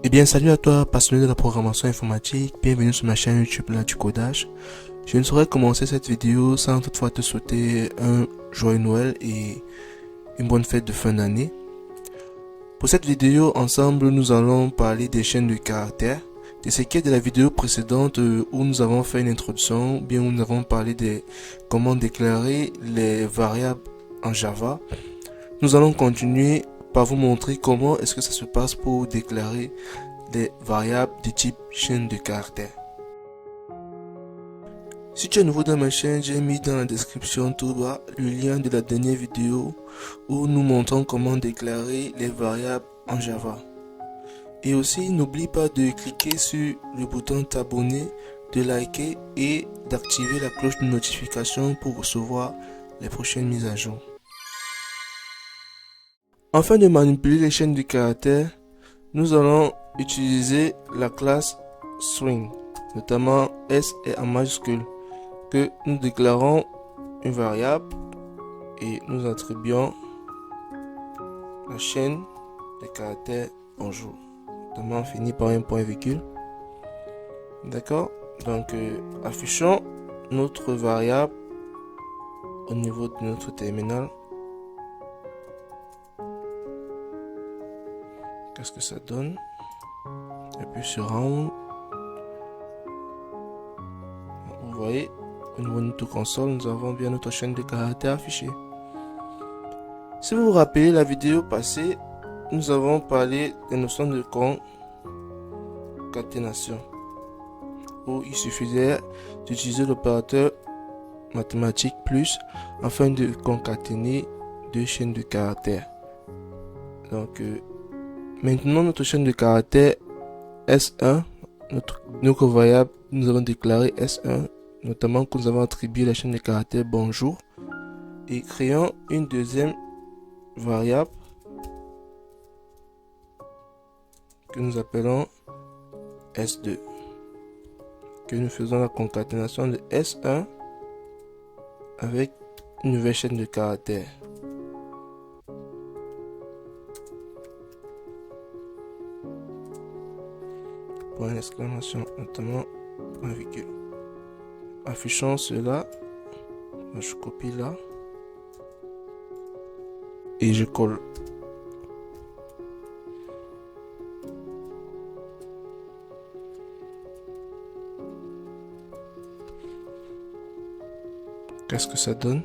Eh bien, salut à toi, passionné de la programmation informatique. Bienvenue sur ma chaîne YouTube là du codage. Je ne saurais commencer cette vidéo sans toutefois te souhaiter un joyeux Noël et une bonne fête de fin d'année. Pour cette vidéo, ensemble, nous allons parler des chaînes de caractères. De ce qui est de la vidéo précédente où nous avons fait une introduction, bien où nous avons parlé de comment déclarer les variables en Java. Nous allons continuer par vous montrer comment est-ce que ça se passe pour déclarer des variables de type chaîne de caractères. Si tu es nouveau dans ma chaîne, j'ai mis dans la description tout bas le lien de la dernière vidéo où nous montrons comment déclarer les variables en Java. Et aussi, n'oublie pas de cliquer sur le bouton t'abonner, de liker et d'activer la cloche de notification pour recevoir les prochaines mises à jour. Afin de manipuler les chaînes de caractères, nous allons utiliser la classe string, notamment S et en majuscule, que nous déclarons une variable et nous attribuons la chaîne de caractères bonjour, notamment fini par un point virgule. D'accord? Donc affichons notre variable au niveau de notre terminal. Qu'est-ce que ça donne? J'appuie sur round. Vous voyez, au niveau de notre console, nous avons bien notre chaîne de caractères affichée. Si vous vous rappelez la vidéo passée, nous avons parlé des notions de concaténation, où il suffisait d'utiliser l'opérateur mathématique plus afin de concaténer deux chaînes de caractères. Donc maintenant notre chaîne de caractères S1, notre variable, nous avons déclaré S1, notamment que nous avons attribué la chaîne de caractères bonjour, et créons une deuxième variable que nous appelons S2, que nous faisons la concaténation de S1 avec une nouvelle chaîne de caractères. Point d'exclamation, notamment point virgule. Affichons cela, je copie là et je colle. Qu'est-ce que ça donne?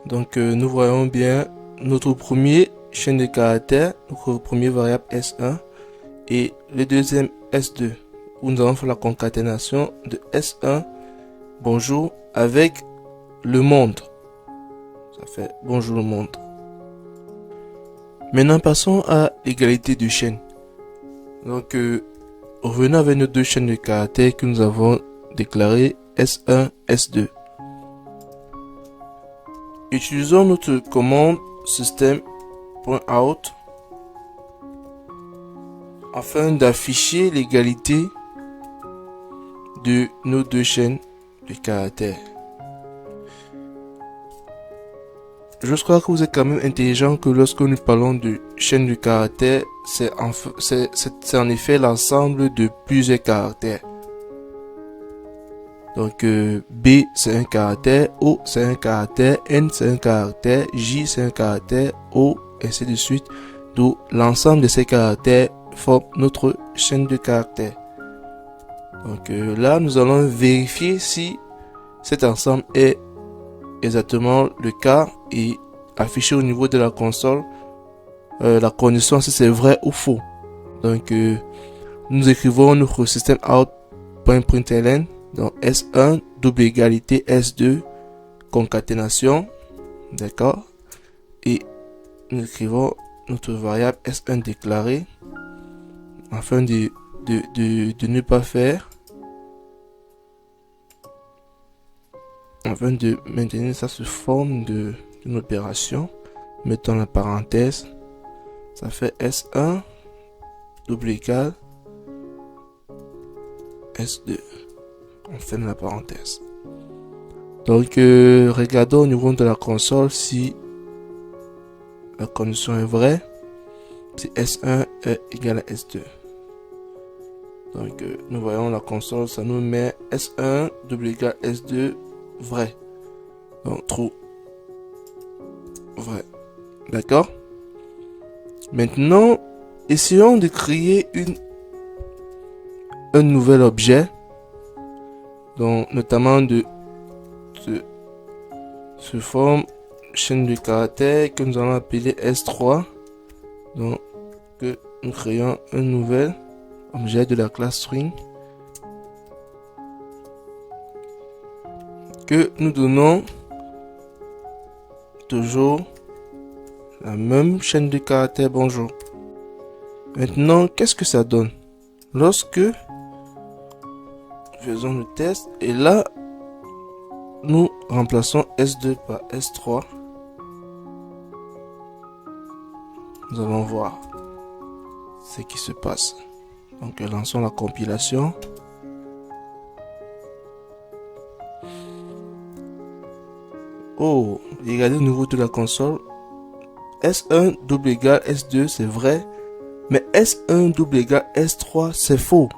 Donc nous voyons bien notre premier chaîne de caractères, notre premier variable S1 et le deuxième S2 où nous allons faire la concaténation de S1 bonjour avec le monde. Ça fait bonjour le monde. Maintenant passons à l'égalité de chaînes. Donc revenons avec nos deux chaînes de caractères que nous avons déclarées S1, S2. Utilisons notre commande system.out afin d'afficher l'égalité de nos deux chaînes de caractères. Je crois que vous êtes quand même intelligent que lorsque nous parlons de chaîne de caractères, c'est en effet l'ensemble de plusieurs caractères. Donc B c'est un caractère, O c'est un caractère, N c'est un caractère, J c'est un caractère, O et ainsi de suite. Donc l'ensemble de ces caractères forme notre chaîne de caractères. Donc là nous allons vérifier si cet ensemble est exactement le cas et afficher au niveau de la console la condition si c'est vrai ou faux. Donc nous écrivons notre système out.println. Donc S1 double égalité S2 concaténation, d'accord, et nous écrivons notre variable S1 déclarée afin de ne pas faire, afin de maintenir ça sous forme d'une opération. Mettons la parenthèse, ça fait S1 double égal S2. On ferme la parenthèse. Donc regardons au niveau de la console si la condition est vraie, si S1 est égal à S2. Donc nous voyons la console, ça nous met S1 double égal S2 vrai. Donc true. Vrai. D'accord? Maintenant, essayons de créer un nouvel objet. Donc notamment de se forme chaîne de caractères que nous allons appeler S3. Donc que nous créons un nouvel objet de la classe string que nous donnons toujours la même chaîne de caractères bonjour. Maintenant, qu'est-ce que ça donne lorsque faisons le test et là nous remplaçons S2 par S3? Nous allons voir ce qui se passe. Donc lançons la compilation. Oh, regardez au niveau de la console. S1 double égal S2 c'est vrai, mais S1 double égal S3 c'est faux.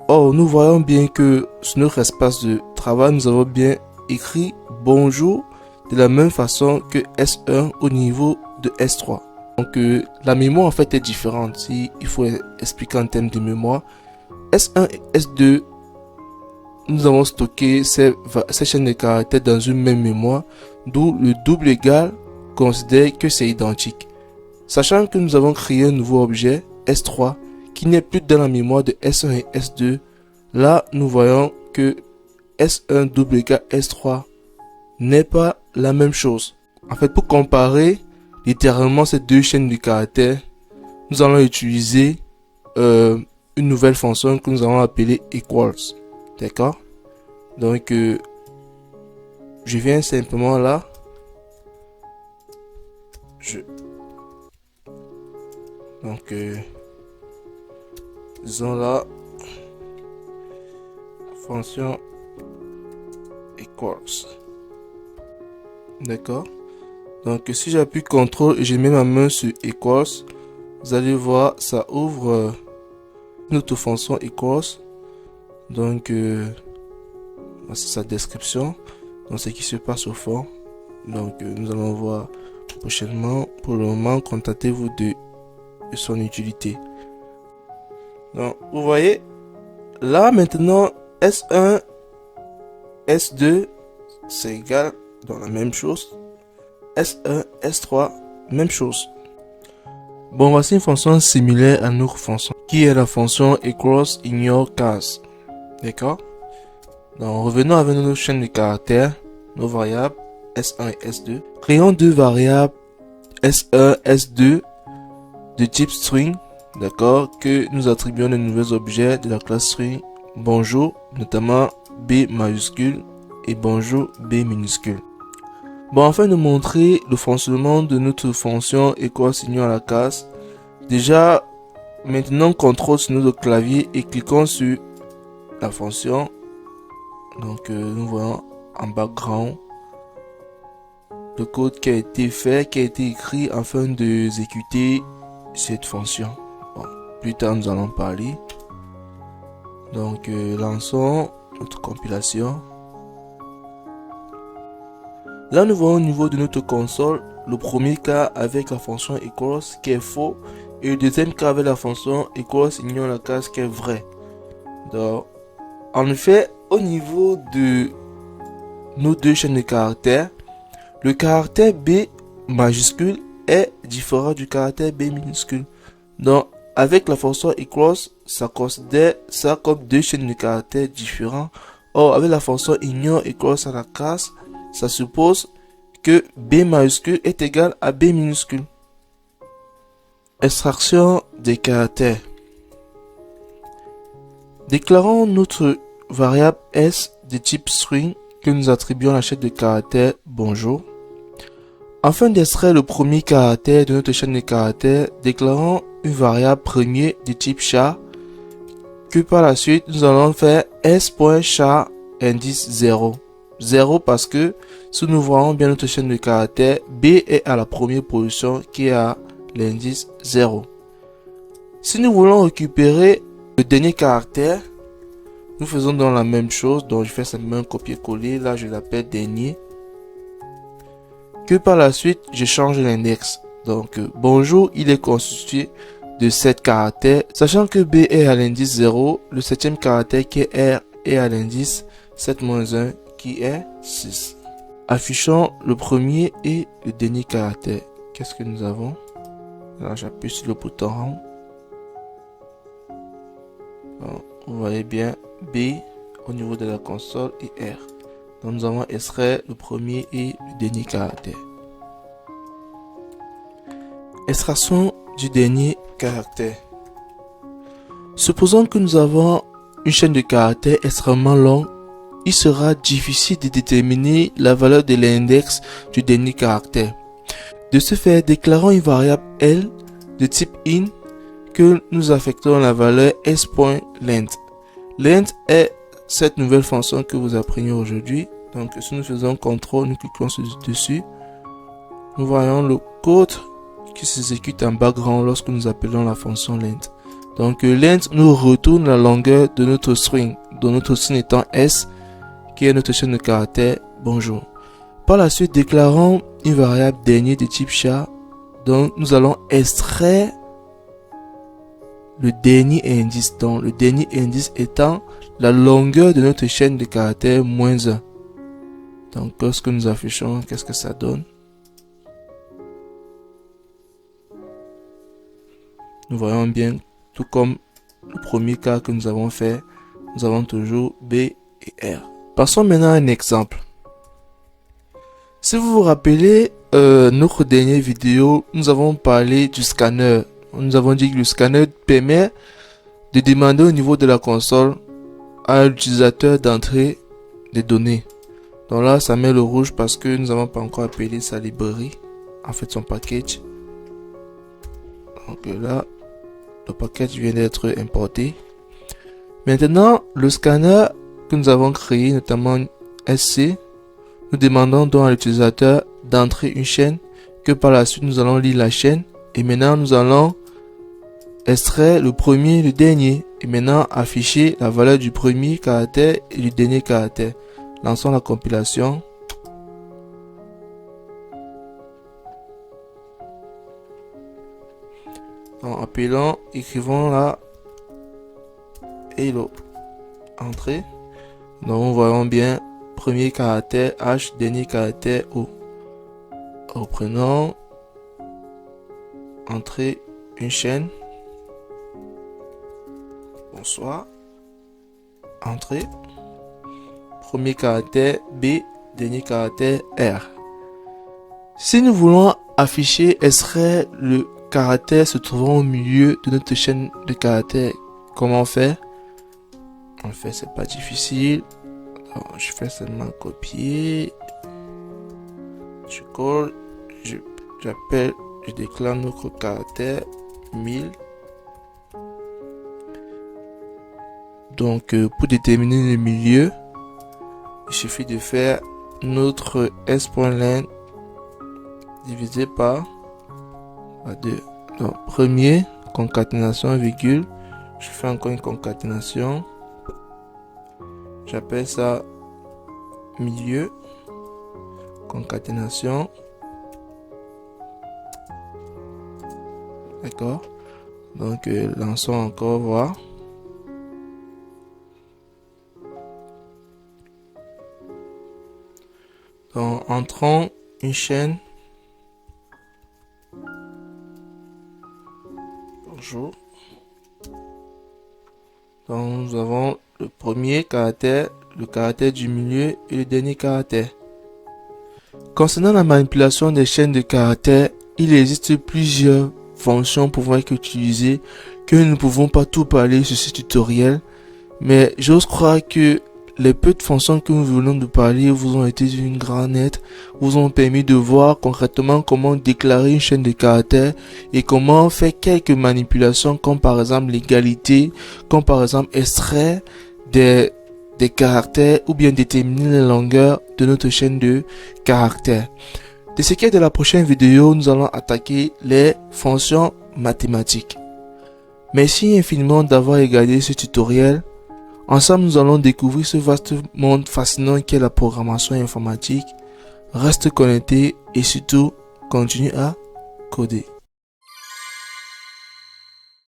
Or nous voyons bien que sur notre espace de travail nous avons bien écrit bonjour de la même façon que S1 au niveau de S3. Donc la mémoire en fait est différente. Si il faut expliquer en termes de mémoire, S1 et S2, nous avons stocké ces chaînes de caractères dans une même mémoire, d'où le double égal considère que c'est identique. Sachant que nous avons créé un nouveau objet S3 qui n'est plus dans la mémoire de S1 et S2, là nous voyons que S1 double égal S3 n'est pas la même chose. En fait, pour comparer littéralement ces deux chaînes de caractères, nous allons utiliser une nouvelle fonction que nous allons appeler equals. D'accord? Donc je viens simplement là, donc disons là fonction equals. D'accord? Donc si j'appuie CTRL et je mets ma main sur equals, vous allez voir ça ouvre notre fonction equals. Donc voici sa description, donc ce qui se passe au fond. Donc nous allons voir prochainement. Pour le moment, contentez-vous de son utilité. Donc vous voyez là maintenant S1 S2 c'est égal dans la même chose, S1 S3 même chose. Bon, voici une fonction similaire à notre fonction qui est la fonction equals ignore case. D'accord? Donc revenons avec notre chaîne de caractères, nos variables S1 et S2. Créons deux variables S1 S2 de type string, d'accord, que nous attribuons de nouveaux objets de la classe string bonjour, notamment B majuscule et bonjour B minuscule. Bon, afin de montrer le fonctionnement de notre fonction equals ignore la case, déjà maintenant CTRL sur notre clavier et cliquons sur la fonction. Donc nous voyons en background le code qui a été fait, qui a été écrit afin d'exécuter cette fonction. Bon, plus tard nous allons parler. Donc lançons notre compilation. Là nous voyons au niveau de notre console le premier cas avec la fonction equals qui est faux et le deuxième cas avec la fonction equals ignore la case qui est vrai. Donc en effet, au niveau de nos deux chaînes de caractères, le caractère B majuscule est différent du caractère B minuscule. Donc avec la fonction equals, ça considère ça comme deux chaînes de caractères différents. Or avec la fonction ignore equals à la case, ça suppose que B majuscule est égal à B minuscule. Extraction des caractères. Déclarons notre variable S de type string que nous attribuons à la chaîne de caractères bonjour. Afin d'extraire le premier caractère de notre chaîne de caractères, déclarons une variable premier de type char que par la suite nous allons faire s.char indice 0. 0 parce que si nous voyons bien notre chaîne de caractères, B est à la première position qui est à l'indice 0. Si nous voulons récupérer le dernier caractère, nous faisons dans la même chose. Donc je fais simplement un copier-coller. Là je l'appelle dernier. Que par la suite je change l'index. Donc bonjour, il est constitué de 7 caractères. Sachant que B est à l'indice 0, le 7e caractère qui est R est à l'indice 7-1 qui est 6. Affichons le premier et le dernier caractère. Qu'est-ce que nous avons? Là j'appuie sur le bouton ROM. Vous voyez bien B au niveau de la console et R. Donc nous avons extrait le premier et le dernier caractère. Extraction du dernier caractère. Supposons que nous avons une chaîne de caractères extrêmement longue, il sera difficile de déterminer la valeur de l'index du dernier caractère. De ce fait, déclarons une variable L de type int que nous affectons la valeur s.length. Length est cette nouvelle fonction que vous apprenez aujourd'hui. Donc si nous faisons CTRL, nous cliquons dessus, nous voyons le code qui s'exécute en background lorsque nous appelons la fonction length. Donc length nous retourne la longueur de notre string, dont notre string étant s, qui est notre chaîne de caractères bonjour. Par la suite, déclarons une variable dernier de type char, donc nous allons extraire le dernier indice, donc le dernier indice étant la longueur de notre chaîne de caractères -1. Donc lorsque nous affichons, qu'est-ce que ça donne? Nous voyons bien, tout comme le premier cas que nous avons fait, nous avons toujours B et R. Passons maintenant à un exemple. Si vous vous rappelez, notre dernière vidéo, nous avons parlé du scanner. Nous avons dit que le scanner permet de demander au niveau de la console à l'utilisateur d'entrer des données. Donc là, ça met le rouge parce que nous n'avons pas encore appelé sa librairie, en fait son package. Donc là, le package vient d'être importé. Maintenant, le scanner que nous avons créé, notamment SC, nous demandons donc à l'utilisateur d'entrer une chaîne, que par la suite nous allons lire la chaîne. Et maintenant, nous allons extraire le premier et le dernier. Et maintenant, afficher la valeur du premier caractère et du dernier caractère. Lançons la compilation. Donc, appelons, écrivons là hello. Entrée. Donc, nous voyons bien premier caractère H, dernier caractère O. Reprenons. Entrer une chaîne. Bonsoir. Entrée. Premier caractère B, dernier caractère R. Si nous voulons afficher, extraire le caractère se trouvant au milieu de notre chaîne de caractères, comment faire? En fait, c'est pas difficile. Alors, je fais seulement copier. Je colle. J'appelle. Je déclare notre caractère 1000. Donc, pour déterminer le milieu, il suffit de faire notre s.length divisé par 2. Donc, premier, concaténation, virgule. Je fais encore une concaténation. J'appelle ça milieu. Concaténation. D'accord. Donc, lançons encore voir. Donc, entrons une chaîne. Bonjour. Donc, nous avons le premier caractère, le caractère du milieu et le dernier caractère. Concernant la manipulation des chaînes de caractères, il existe plusieurs fonctions pouvant être utilisées que nous ne pouvons pas tout parler sur ce tutoriel. Mais j'ose croire que les peu de fonctions que nous venons de parler vous ont été d'une grande aide, vous ont permis de voir concrètement comment déclarer une chaîne de caractères et comment faire quelques manipulations comme par exemple l'égalité, comme par exemple extraire des des caractères ou bien déterminer la longueur de notre chaîne de caractères. De ce qui est de la prochaine vidéo, nous allons attaquer les fonctions mathématiques. Merci infiniment d'avoir regardé ce tutoriel. Ensemble, nous allons découvrir ce vaste monde fascinant qu'est la programmation informatique. Reste connecté et surtout, continue à coder.